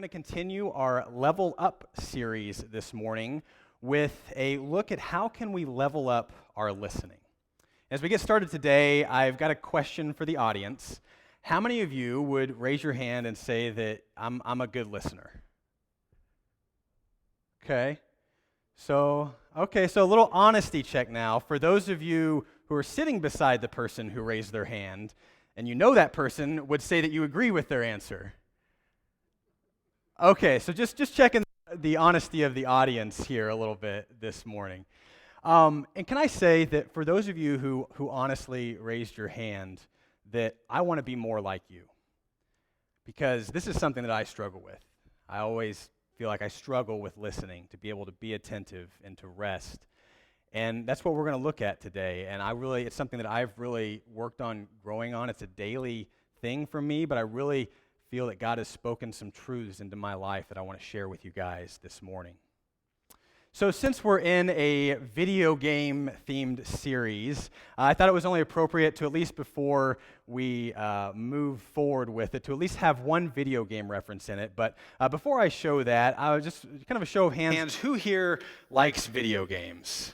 going to continue our Level Up series this morning with a look at how can we level up our listening. As we get started today, I've got a question for the audience. How many of you would raise your hand and say that I'm a good listener? Okay. So a little honesty check now. For those of you who are sitting beside the person who raised their hand, and you know that person would say that you agree with their answer. Okay, so just checking the honesty of the audience here a little bit this morning. And can I say that for those of you who honestly raised your hand, that I want to be more like you. Because this is something that I struggle with. I always feel like I struggle with listening, to be able to be attentive and to rest. And that's what we're going to look at today. And it's something that I've really worked on growing on. It's a daily thing for me, but I really feel that God has spoken some truths into my life that I want to share with you guys this morning. So since we're in a video game themed series, I thought it was only appropriate to, at least before we move forward with it, to at least have one video game reference in it. But before I show that, I was just kind of a show of hands. Who here likes video games?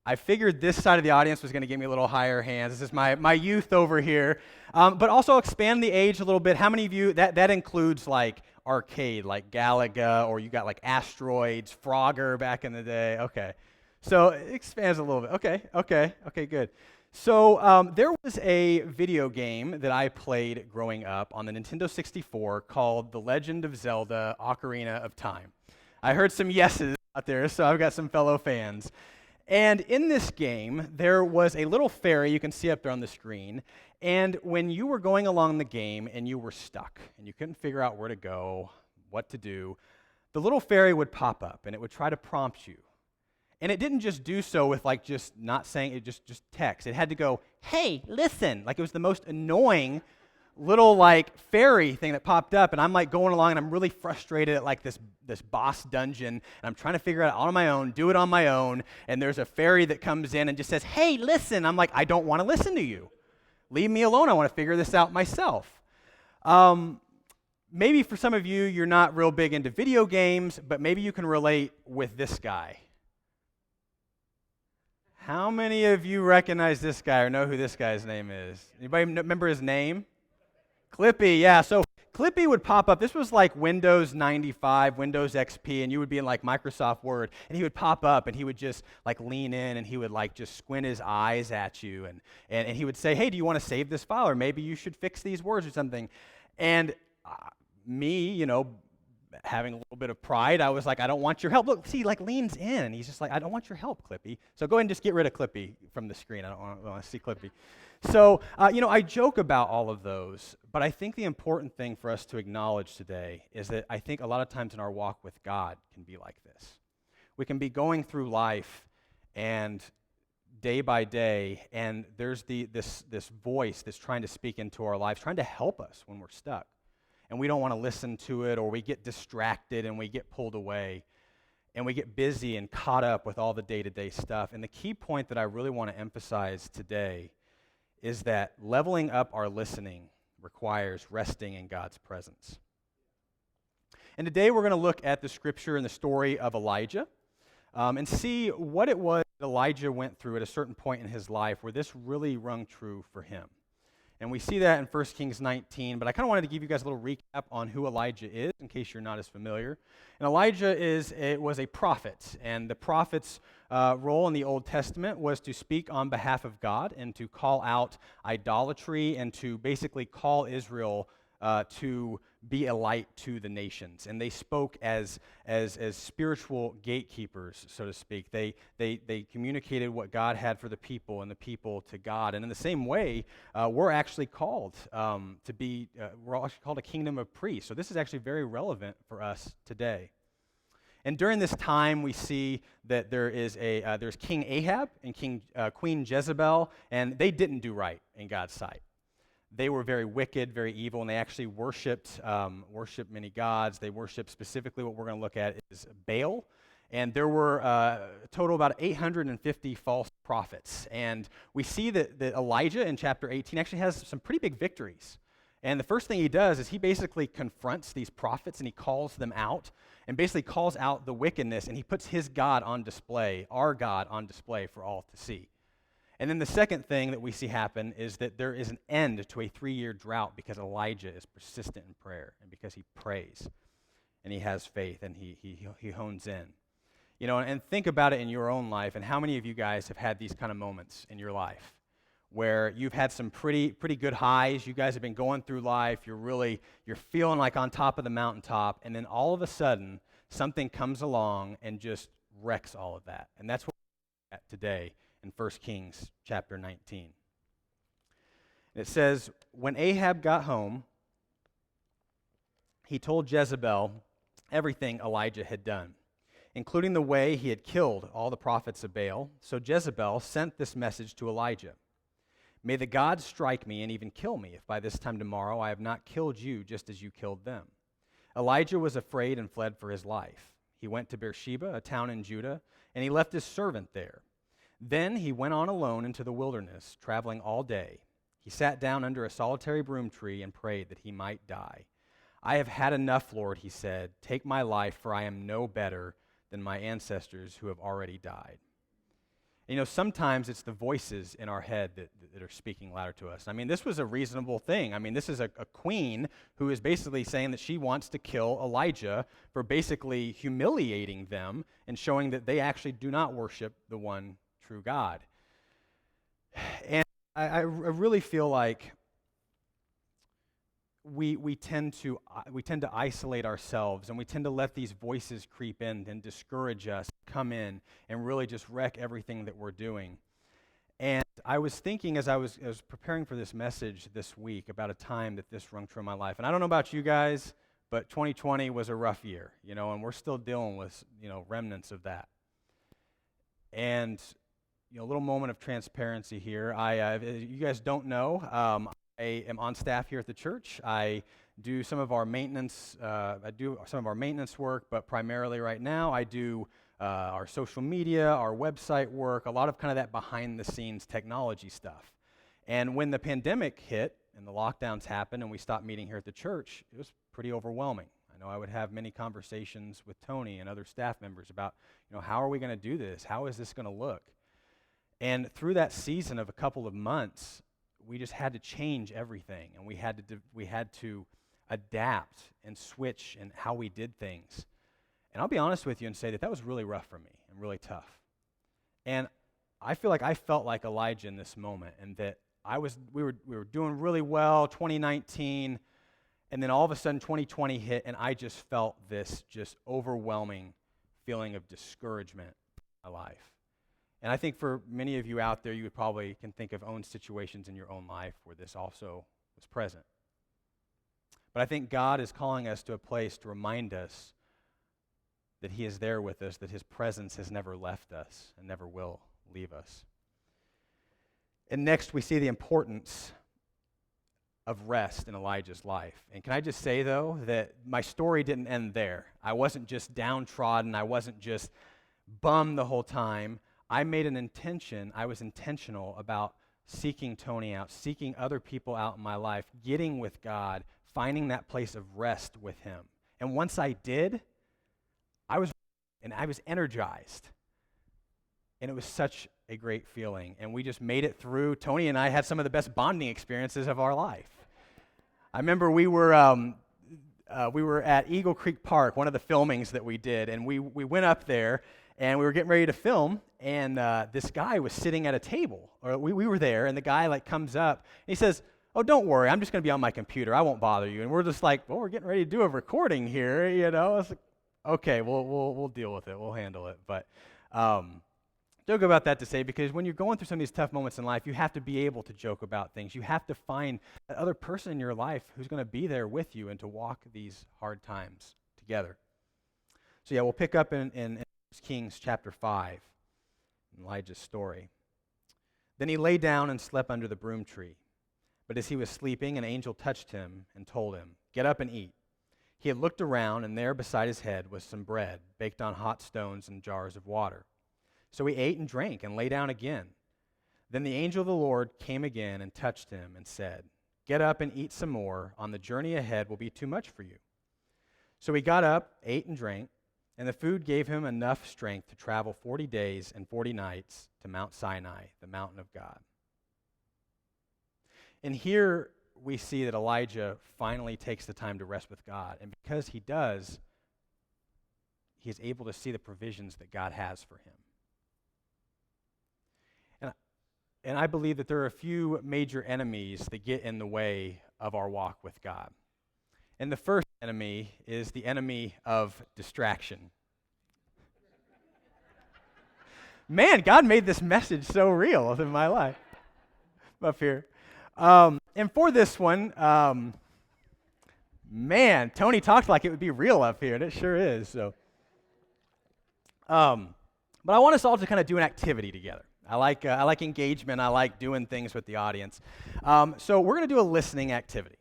I figured this side of the audience was going to give me a little higher hands. This is my youth over here. But also expand the age a little bit. How many of you, that includes like arcade, like Galaga, or you got like Asteroids, Frogger back in the day. Okay. So it expands a little bit. Okay, good. So there was a video game that I played growing up on the Nintendo 64 called The Legend of Zelda: Ocarina of Time. I heard some yeses out there, so I've got some fellow fans. And in this game, there was a little fairy you can see up there on the screen, and when you were going along the game and you were stuck, and you couldn't figure out where to go, what to do, the little fairy would pop up, and it would try to prompt you. And it didn't just do so with like just not saying it, just text. It had to go, hey, listen, like it was the most annoying little like fairy thing that popped up, and I'm like going along and I'm really frustrated at like this boss dungeon, and I'm trying to figure it out on my own, do it on my own, and there's a fairy that comes in and just says, hey, listen. I'm like, I don't want to listen to you. Leave me alone. I want to figure this out myself. Maybe for some of you, you're not real big into video games, but maybe you can relate with this guy. How many of you recognize this guy or know who this guy's name is? Anybody remember his name? Clippy, yeah. So Clippy would pop up. This was like Windows 95, Windows XP, and you would be in like Microsoft Word, and he would pop up, and he would just like lean in, and he would like just squint his eyes at you, and he would say, hey, do you want to save this file, or maybe you should fix these words or something. And me, having a little bit of pride, I was like, I don't want your help. Look, see, he like leans in, and he's just like, I don't want your help, Clippy. So go ahead and just get rid of Clippy from the screen. I don't want to see Clippy. So, I joke about all of those, but I think the important thing for us to acknowledge today is that I think a lot of times in our walk with God can be like this. We can be going through life and day by day, and there's this voice that's trying to speak into our lives, trying to help us when we're stuck. And we don't want to listen to it, or we get distracted and we get pulled away, and we get busy and caught up with all the day-to-day stuff. And the key point that I really want to emphasize today is that leveling up our listening requires resting in God's presence. And today we're going to look at the scripture and the story of Elijah and see what it was that Elijah went through at a certain point in his life where this really rung true for him. And we see that in 1 Kings 19, but I kind of wanted to give you guys a little recap on who Elijah is, in case you're not as familiar. And Elijah was a prophet, and the prophet's role in the Old Testament was to speak on behalf of God and to call out idolatry and to basically call Israel to be a light to the nations. And they spoke as spiritual gatekeepers, so to speak. They communicated what God had for the people and the people to God. And in the same way, we're actually called we're actually called a kingdom of priests. So this is actually very relevant for us today. And during this time, we see that there's King Ahab and Queen Jezebel, and they didn't do right in God's sight. They were very wicked, very evil, and they actually worshipped many gods. They worshipped specifically what we're going to look at is Baal. And there were a total about 850 false prophets. And we see that Elijah in chapter 18 actually has some pretty big victories. And the first thing he does is he basically confronts these prophets and he calls them out and basically calls out the wickedness, and he puts his God on display, our God on display for all to see. And then the second thing that we see happen is that there is an end to a 3-year drought because Elijah is persistent in prayer and because he prays and he has faith and he hones in. You know, and think about it in your own life, and how many of you guys have had these kind of moments in your life where you've had some pretty good highs, you guys have been going through life, you're feeling like on top of the mountaintop, and then all of a sudden, something comes along and just wrecks all of that. And that's what we're at today in 1 Kings chapter 19. It says, when Ahab got home, he told Jezebel everything Elijah had done, including the way he had killed all the prophets of Baal. So Jezebel sent this message to Elijah. May the gods strike me and even kill me if by this time tomorrow I have not killed you just as you killed them. Elijah was afraid and fled for his life. He went to Beersheba, a town in Judah, and he left his servant there. Then he went on alone into the wilderness, traveling all day. He sat down under a solitary broom tree and prayed that he might die. I have had enough, Lord, he said. Take my life, for I am no better than my ancestors who have already died. You know, sometimes it's the voices in our head that are speaking louder to us. I mean, this was a reasonable thing. I mean, this is a queen who is basically saying that she wants to kill Elijah for basically humiliating them and showing that they actually do not worship the one true God. And I really feel like we tend to isolate ourselves, and we tend to let these voices creep in and discourage us, come in and really just wreck everything that we're doing. And I was thinking as I was preparing for this message this week about a time that this rung true in my life. And I don't know about you guys, but 2020 was a rough year, you know, and we're still dealing with, you know, remnants of that. And, you know, a little moment of transparency here. You guys don't know, I am on staff here at the church. I do some of our maintenance. Work, but primarily right now I do our social media, our website work, a lot of kind of that behind-the-scenes technology stuff. And when the pandemic hit and the lockdowns happened and we stopped meeting here at the church, it was pretty overwhelming. I know I would have many conversations with Tony and other staff members about, you know, how are we going to do this? How is this going to look? And through that season of a couple of months, we just had to change everything, and we had to adapt and switch in how we did things. And I'll be honest with you and say that was really rough for me and really tough. And I felt like Elijah in this moment, and that we were doing really well, 2019, and then all of a sudden 2020 hit, and I just felt this just overwhelming feeling of discouragement in my life. And I think for many of you out there, you would probably can think of own situations in your own life where this also was present. But I think God is calling us to a place to remind us that He is there with us, that His presence has never left us and never will leave us. And next, we see the importance of rest in Elijah's life. And can I just say, though, that my story didn't end there. I wasn't just downtrodden. I wasn't just bummed the whole time. I was intentional about seeking Tony out, seeking other people out in my life, getting with God, finding that place of rest with Him. And once I did, I was energized. And it was such a great feeling. And we just made it through. Tony and I had some of the best bonding experiences of our life. I remember we were at Eagle Creek Park, one of the filmings that we did, and we went up there, and we were getting ready to film, and this guy was sitting at a table, or we were there, and the guy comes up, and he says, "Oh, don't worry, I'm just going to be on my computer. I won't bother you." And we're just like, "Well, we're getting ready to do a recording here, you know." It's like, okay, we'll deal with it. We'll handle it. But joke about that to say, because when you're going through some of these tough moments in life, you have to be able to joke about things. You have to find that other person in your life who's going to be there with you and to walk these hard times together. So yeah, we'll pick up in Kings chapter 5, Elijah's story. Then he lay down and slept under the broom tree. But as he was sleeping, an angel touched him and told him, "Get up and eat." He had looked around, and there beside his head was some bread baked on hot stones and jars of water. So he ate and drank and lay down again. Then the angel of the Lord came again and touched him and said, Get up and eat some more. On the journey ahead will be too much for you." So he got up, ate and drank, and the food gave him enough strength to travel 40 days and 40 nights to Mount Sinai, the mountain of God. And here we see that Elijah finally takes the time to rest with God. And because he does, he is able to see the provisions that God has for him. And I believe that there are a few major enemies that get in the way of our walk with God. And the first enemy is the enemy of distraction. Man, God made this message so real in my life up here. And for this one, man, Tony talked like it would be real up here, and it sure is. So, but I want us all to kind of do an activity together. I like engagement. I like doing things with the audience. So we're going to do a listening activity.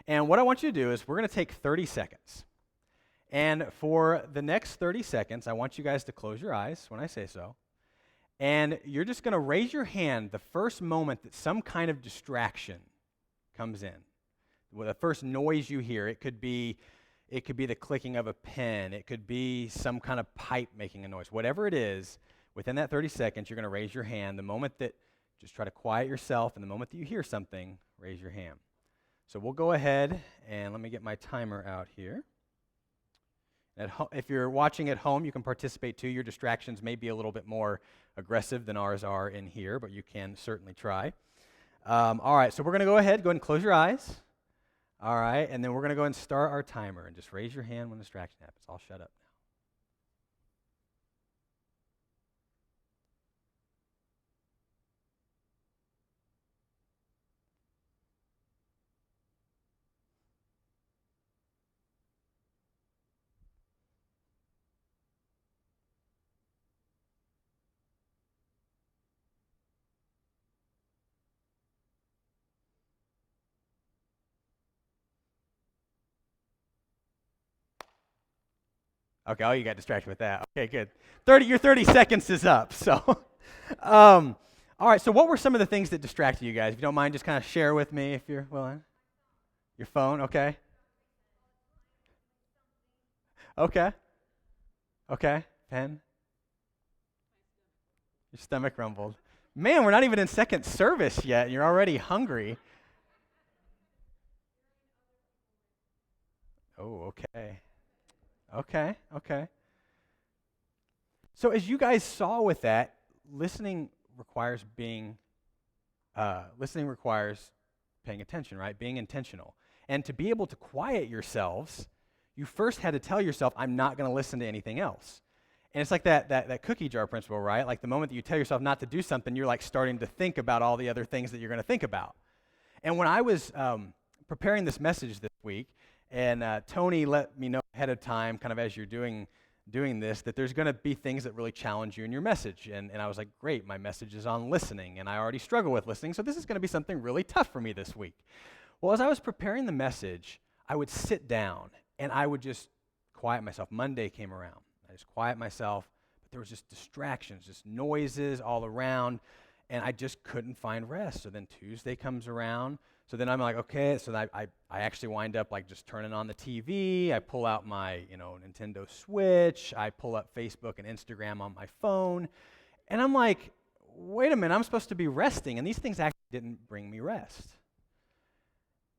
And what I want you to do is we're going to take 30 seconds. And for the next 30 seconds, I want you guys to close your eyes when I say so. And you're just going to raise your hand the first moment that some kind of distraction comes in. Well, the first noise you hear, it could be the clicking of a pen. It could be some kind of pipe making a noise. Whatever it is, within that 30 seconds, you're going to raise your hand. The moment that, just try to quiet yourself, and the moment that you hear something, raise your hand. So we'll go ahead, and let me get my timer out here. If you're watching at home, you can participate too. Your distractions may be a little bit more aggressive than ours are in here, but you can certainly try. All right, so we're going to go ahead and close your eyes. All right, and then we're going to go and start our timer, and just raise your hand when the distraction happens. I'll shut up now. Okay, oh, you got distracted with that. Okay, good. Your 30 seconds is up. So, all right. So, what were some of the things that distracted you guys? If you don't mind, just kind of share with me if you're willing. Your phone, okay. Okay. Okay. Pen. Your stomach rumbled. Man, we're not even in second service yet. You're already hungry. Oh, okay. Okay. So as you guys saw with that, listening requires paying attention, right? Being intentional. And to be able to quiet yourselves, you first had to tell yourself, I'm not going to listen to anything else. And it's like that cookie jar principle, right? Like the moment that you tell yourself not to do something, you're like starting to think about all the other things that you're going to think about. And when I was preparing this message this week, and Tony let me know ahead of time, kind of as you're doing this, that there's going to be things that really challenge you in your message. And I was like, great, my message is on listening, and I already struggle with listening, so this is going to be something really tough for me this week. Well, as I was preparing the message, I would sit down, and I would just quiet myself. Monday came around. I just quiet myself, but there was just distractions, just noises all around, and I just couldn't find rest. So then Tuesday comes around. So then I'm like, okay, so I actually wind up like just turning on the TV. I pull out my, Nintendo Switch. I pull up Facebook and Instagram on my phone. And I'm like, wait a minute, I'm supposed to be resting. And these things actually didn't bring me rest.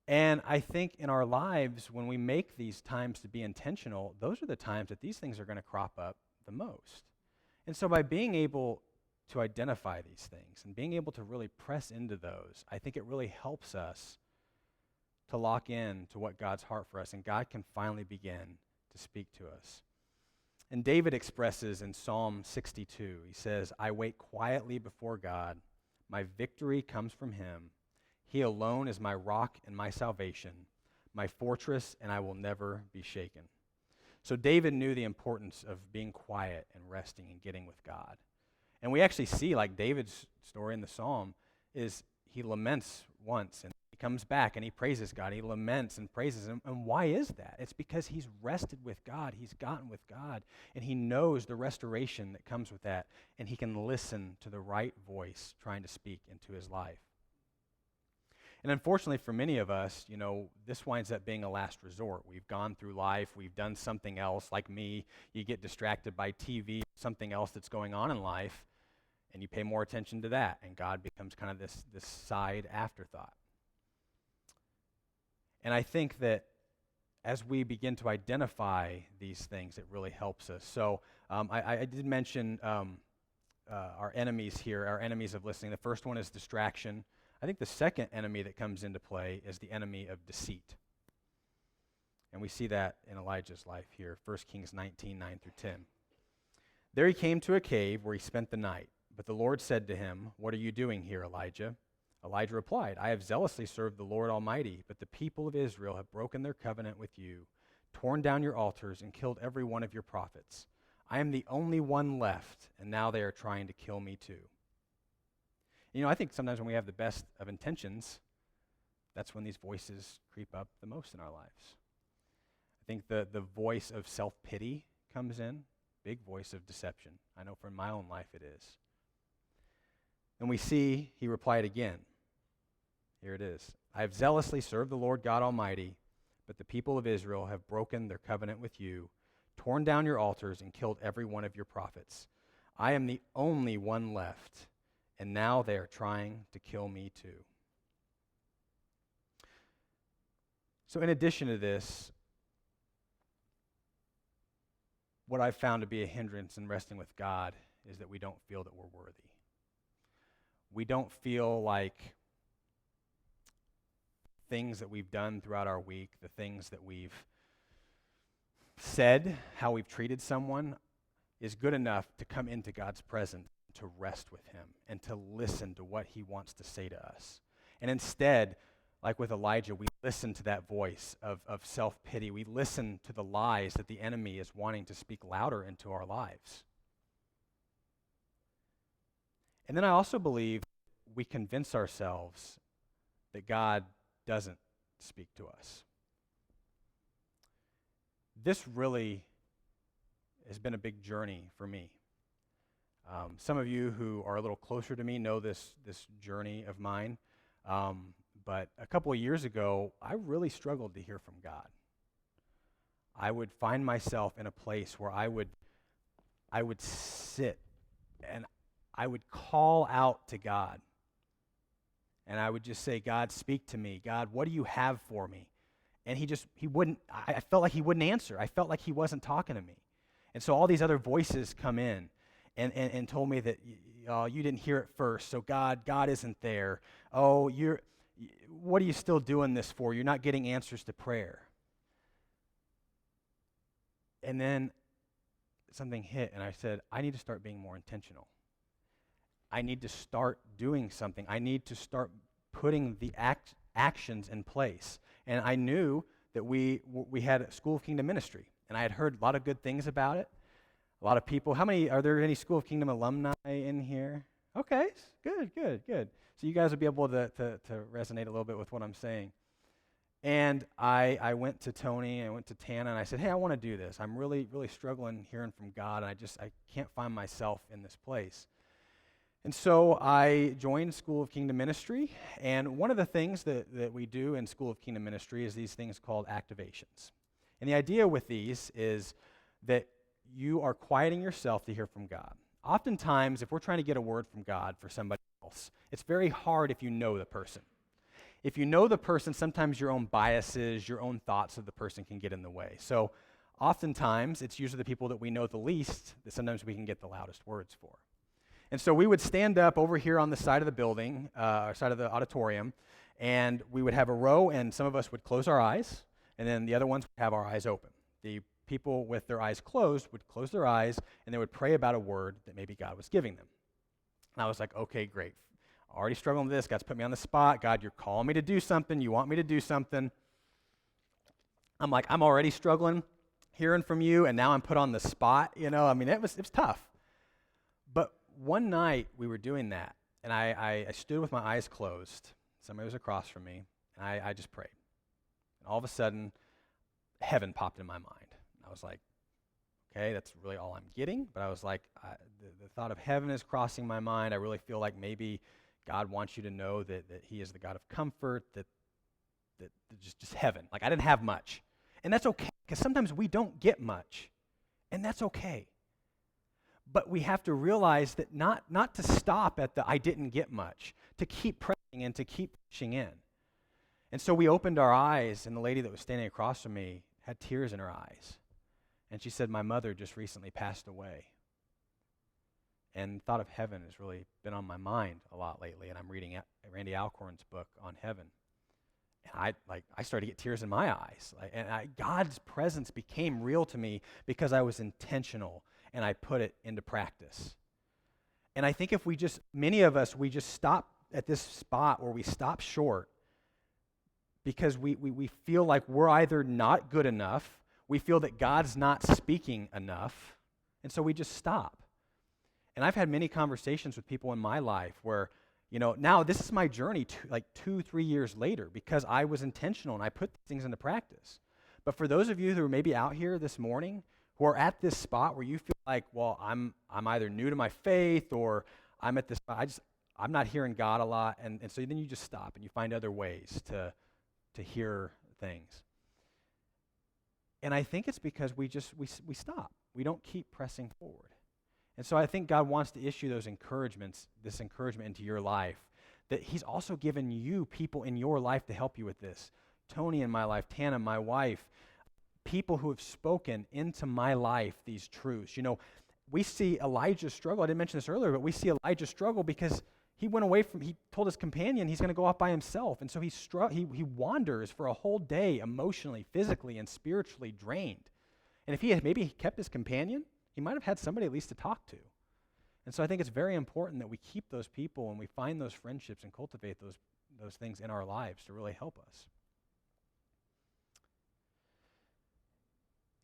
And I think in our lives, when we make these times to be intentional, those are the times that these things are going to crop up the most. And so by being able to identify these things and being able to really press into those, I think it really helps us to lock in to what God's heart for us, and God can finally begin to speak to us. And David expresses in Psalm 62, he says, I wait quietly before God. My victory comes from him. He alone is my rock and my salvation, my fortress, and I will never be shaken. So David knew the importance of being quiet and resting and getting with God. And we actually see, like David's story in the psalm, is he laments once, and he comes back and he praises God. He laments and praises him. And why is that? It's because he's rested with God. He's gotten with God, and he knows the restoration that comes with that, and he can listen to the right voice trying to speak into his life. And unfortunately for many of us, this winds up being a last resort. We've gone through life, we've done something else, like me, you get distracted by TV, something else that's going on in life, and you pay more attention to that, and God becomes kind of this side afterthought. And I think that as we begin to identify these things, it really helps us. So I did mention our enemies here, our enemies of listening. The first one is distraction. I think the second enemy that comes into play is the enemy of deceit. And we see that in Elijah's life here, 1 Kings 19, 9 through 10. There he came to a cave where he spent the night. But the Lord said to him, "What are you doing here, Elijah?" Elijah replied, "I have zealously served the Lord Almighty, but the people of Israel have broken their covenant with you, torn down your altars, and killed every one of your prophets. I am the only one left, and now they are trying to kill me too." I think sometimes when we have the best of intentions, that's when these voices creep up the most in our lives. I think the voice of self-pity comes in, big voice of deception. I know from my own life it is. And we see he replied again. Here it is. "I have zealously served the Lord God Almighty, but the people of Israel have broken their covenant with you, torn down your altars, and killed every one of your prophets. I am the only one left, and now they are trying to kill me too." So in addition to this, what I've found to be a hindrance in resting with God is that we don't feel that we're worthy. We don't feel like things that we've done throughout our week, the things that we've said, how we've treated someone, is good enough to come into God's presence, to rest with him, and to listen to what he wants to say to us. And instead, like with Elijah, we listen to that voice of self-pity. We listen to the lies that the enemy is wanting to speak louder into our lives. And then I also believe we convince ourselves that God doesn't speak to us. This really has been a big journey for me. Some of you who are a little closer to me know this journey of mine. But a couple of years ago, I really struggled to hear from God. I would find myself in a place where I would sit and I would call out to God. And I would just say, "God, speak to me. God, what do you have for me?" And he wouldn't, I felt like he wouldn't answer. I felt like he wasn't talking to me. And so all these other voices come in and told me that, you didn't hear it first, so God isn't there. Oh, what are you still doing this for? You're not getting answers to prayer. And then something hit, and I said, I need to start being more intentional. I need to start doing something. I need to start putting the actions in place. And I knew that we had a School of Kingdom ministry, and I had heard a lot of good things about it. A lot of people. Are there any School of Kingdom alumni in here? Okay, good. So you guys will be able to resonate a little bit with what I'm saying. And I went to Tony, I went to Tana, and I said, "Hey, I want to do this. I'm really, really struggling hearing from God, and I can't find myself in this place." And so I joined School of Kingdom Ministry, and one of the things that we do in School of Kingdom Ministry is these things called activations. And the idea with these is that you are quieting yourself to hear from God. Oftentimes, if we're trying to get a word from God for somebody else, it's very hard if you know the person. If you know the person, sometimes your own biases, your own thoughts of the person can get in the way. So oftentimes, it's usually the people that we know the least that sometimes we can get the loudest words for. And so we would stand up over here on the side of the building, or side of the auditorium, and we would have a row, and some of us would close our eyes, and then the other ones would have our eyes open. The people with their eyes closed would close their eyes, and they would pray about a word that maybe God was giving them. And I was like, okay, great. Already struggling with this. God's put me on the spot. God, you're calling me to do something. You want me to do something. I'm like, I'm already struggling hearing from you, and now I'm put on the spot. It was tough. But one night we were doing that, and I stood with my eyes closed. Somebody was across from me, and I just prayed. And all of a sudden, heaven popped in my mind. I was like, okay, that's really all I'm getting. But I was like, the thought of heaven is crossing my mind. I really feel like maybe God wants you to know that he is the God of comfort, that just heaven. Like, I didn't have much. And that's okay, because sometimes we don't get much. And that's okay. But we have to realize that not to stop at the I didn't get much, to keep pressing and to keep pushing in. And so we opened our eyes, and the lady that was standing across from me had tears in her eyes. And she said, my mother just recently passed away. And thought of heaven has really been on my mind a lot lately, and I'm reading Randy Alcorn's book on heaven. And I started to get tears in my eyes. God's presence became real to me because I was intentional and I put it into practice. And I think if many of us, we just stop at this spot where we stop short because we feel like we're either not good enough, we feel that God's not speaking enough, and so we just stop. And I've had many conversations with people in my life where, now this is my journey 2-3 years later because I was intentional and I put things into practice. But for those of you who are maybe out here this morning who are at this spot where you feel like, well, I'm either new to my faith or I'm at this spot, I'm not hearing God a lot, and so then you just stop and you find other ways to hear things. And I think it's because we stop. We don't keep pressing forward. And so I think God wants to issue this encouragement into your life, that he's also given you people in your life to help you with this. Tony in my life, Tana, my wife, people who have spoken into my life these truths. We see Elijah struggle. I didn't mention this earlier, but we see Elijah struggle because he told his companion he's going to go off by himself. And so he wanders for a whole day emotionally, physically, and spiritually drained. And if he had maybe kept his companion, he might have had somebody at least to talk to. And so I think it's very important that we keep those people and we find those friendships and cultivate those things in our lives to really help us.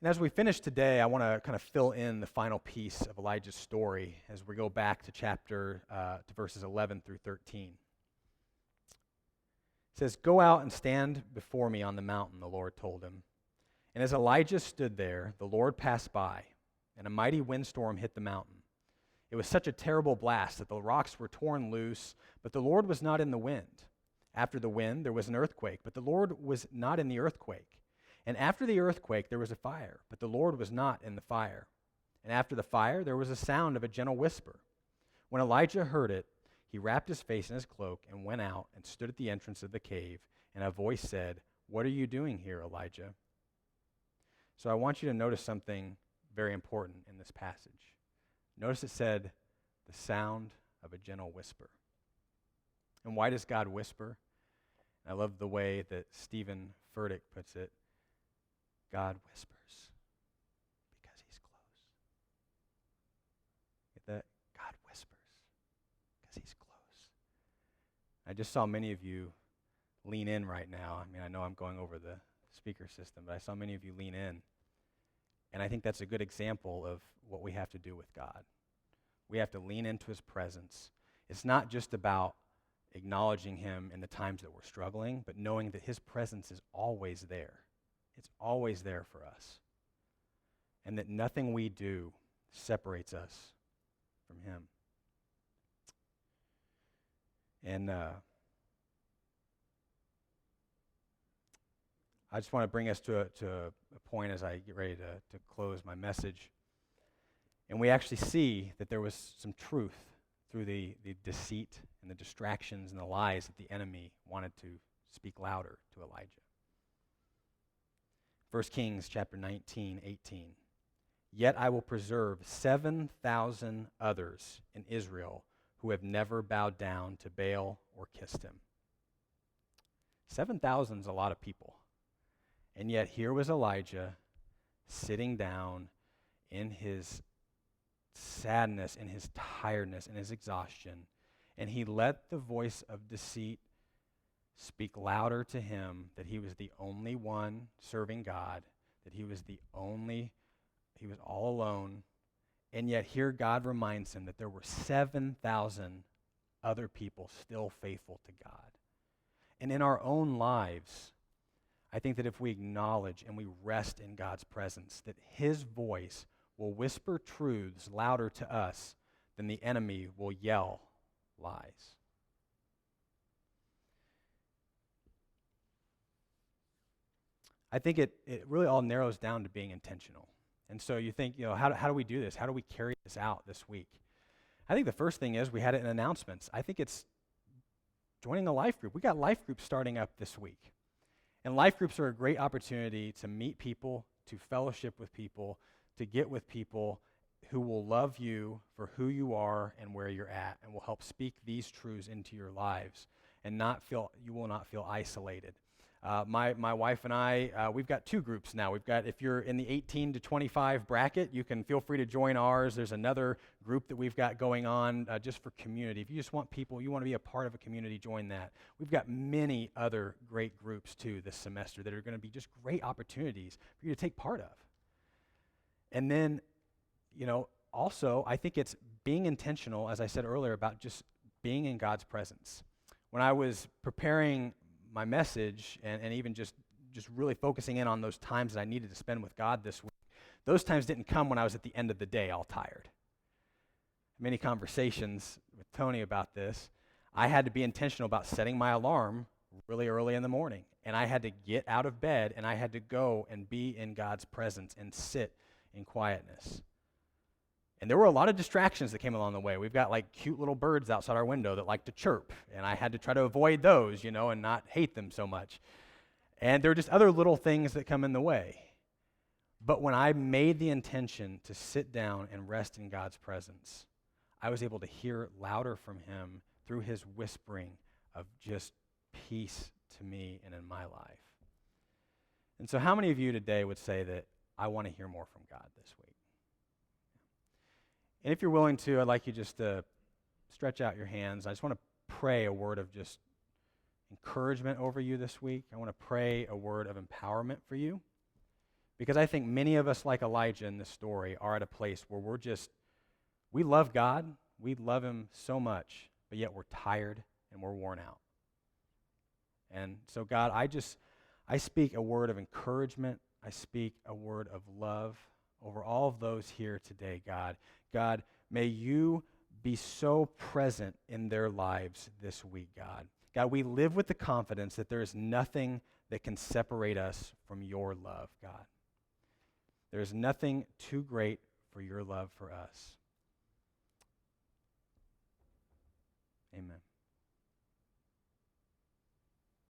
And as we finish today, I want to kind of fill in the final piece of Elijah's story as we go back to verses 11 through 13. It says, "Go out and stand before me on the mountain," the Lord told him. And as Elijah stood there, the Lord passed by, and a mighty windstorm hit the mountain. It was such a terrible blast that the rocks were torn loose, but the Lord was not in the wind. After the wind, there was an earthquake, but the Lord was not in the earthquake. And after the earthquake, there was a fire, but the Lord was not in the fire. And after the fire, there was a sound of a gentle whisper. When Elijah heard it, he wrapped his face in his cloak and went out and stood at the entrance of the cave. And a voice said, "What are you doing here, Elijah?" So I want you to notice something very important in this passage. Notice it said, the sound of a gentle whisper. And why does God whisper? I love the way that Stephen Furtick puts it. God whispers because he's close. Get that? God whispers because he's close. I just saw many of you lean in right now. I know I'm going over the speaker system, but I saw many of you lean in. And I think that's a good example of what we have to do with God. We have to lean into his presence. It's not just about acknowledging him in the times that we're struggling, but knowing that his presence is always there. It's always there for us. And that nothing we do separates us from him. And I just want to bring us to a point as I get ready to close my message. And we actually see that there was some truth through the deceit and the distractions and the lies that the enemy wanted to speak louder to Elijah. 1 Kings chapter 19:18. "Yet I will preserve 7,000 others in Israel who have never bowed down to Baal or kissed him." 7,000 is a lot of people. And yet here was Elijah sitting down in his sadness, in his tiredness, in his exhaustion, and he let the voice of deceit speak louder to him that he was the only one serving God, that he was all alone, and yet here God reminds him that there were 7,000 other people still faithful to God. And in our own lives, I think that if we acknowledge and we rest in God's presence, that his voice will whisper truths louder to us than the enemy will yell lies. I think it really all narrows down to being intentional. And so you think, how do we do this? How do we carry this out this week? I think the first thing is we had it in announcements. I think it's joining a life group. We got life groups starting up this week. And life groups are a great opportunity to meet people, to fellowship with people, to get with people who will love you for who you are and where you're at, and will help speak these truths into your lives, and you will not feel isolated. My wife and I, we've got 2 groups now. We've got, if you're in the 18 to 25 bracket, you can feel free to join ours. There's another group that we've got going on just for community. If you just want people, you want to be a part of a community, join that. We've got many other great groups too this semester that are going to be just great opportunities for you to take part of. And then, also, I think it's being intentional, as I said earlier, about just being in God's presence. When I was preparing my message and even just really focusing in on those times that I needed to spend with God this week, those times didn't come when I was at the end of the day all tired. Many conversations with Tony about this. I had to be intentional about setting my alarm really early in the morning, and I had to get out of bed, and I had to go and be in God's presence and sit in quietness. And there were a lot of distractions that came along the way. We've got like cute little birds outside our window that like to chirp, and I had to try to avoid those, and not hate them so much. And there are just other little things that come in the way. But when I made the intention to sit down and rest in God's presence, I was able to hear louder from him through his whispering of just peace to me and in my life. And so how many of you today would say that I want to hear more from God this week? And if you're willing to, I'd like you just to stretch out your hands. I just want to pray a word of just encouragement over you this week. I want to pray a word of empowerment for you, because I think many of us, like Elijah in this story, are at a place where we love God, we love him so much, but yet we're tired and we're worn out. And so God, I speak a word of encouragement. I speak a word of love over all of those here today, God. God, may you be so present in their lives this week, God. God, we live with the confidence that there is nothing that can separate us from your love, God. There is nothing too great for your love for us. Amen.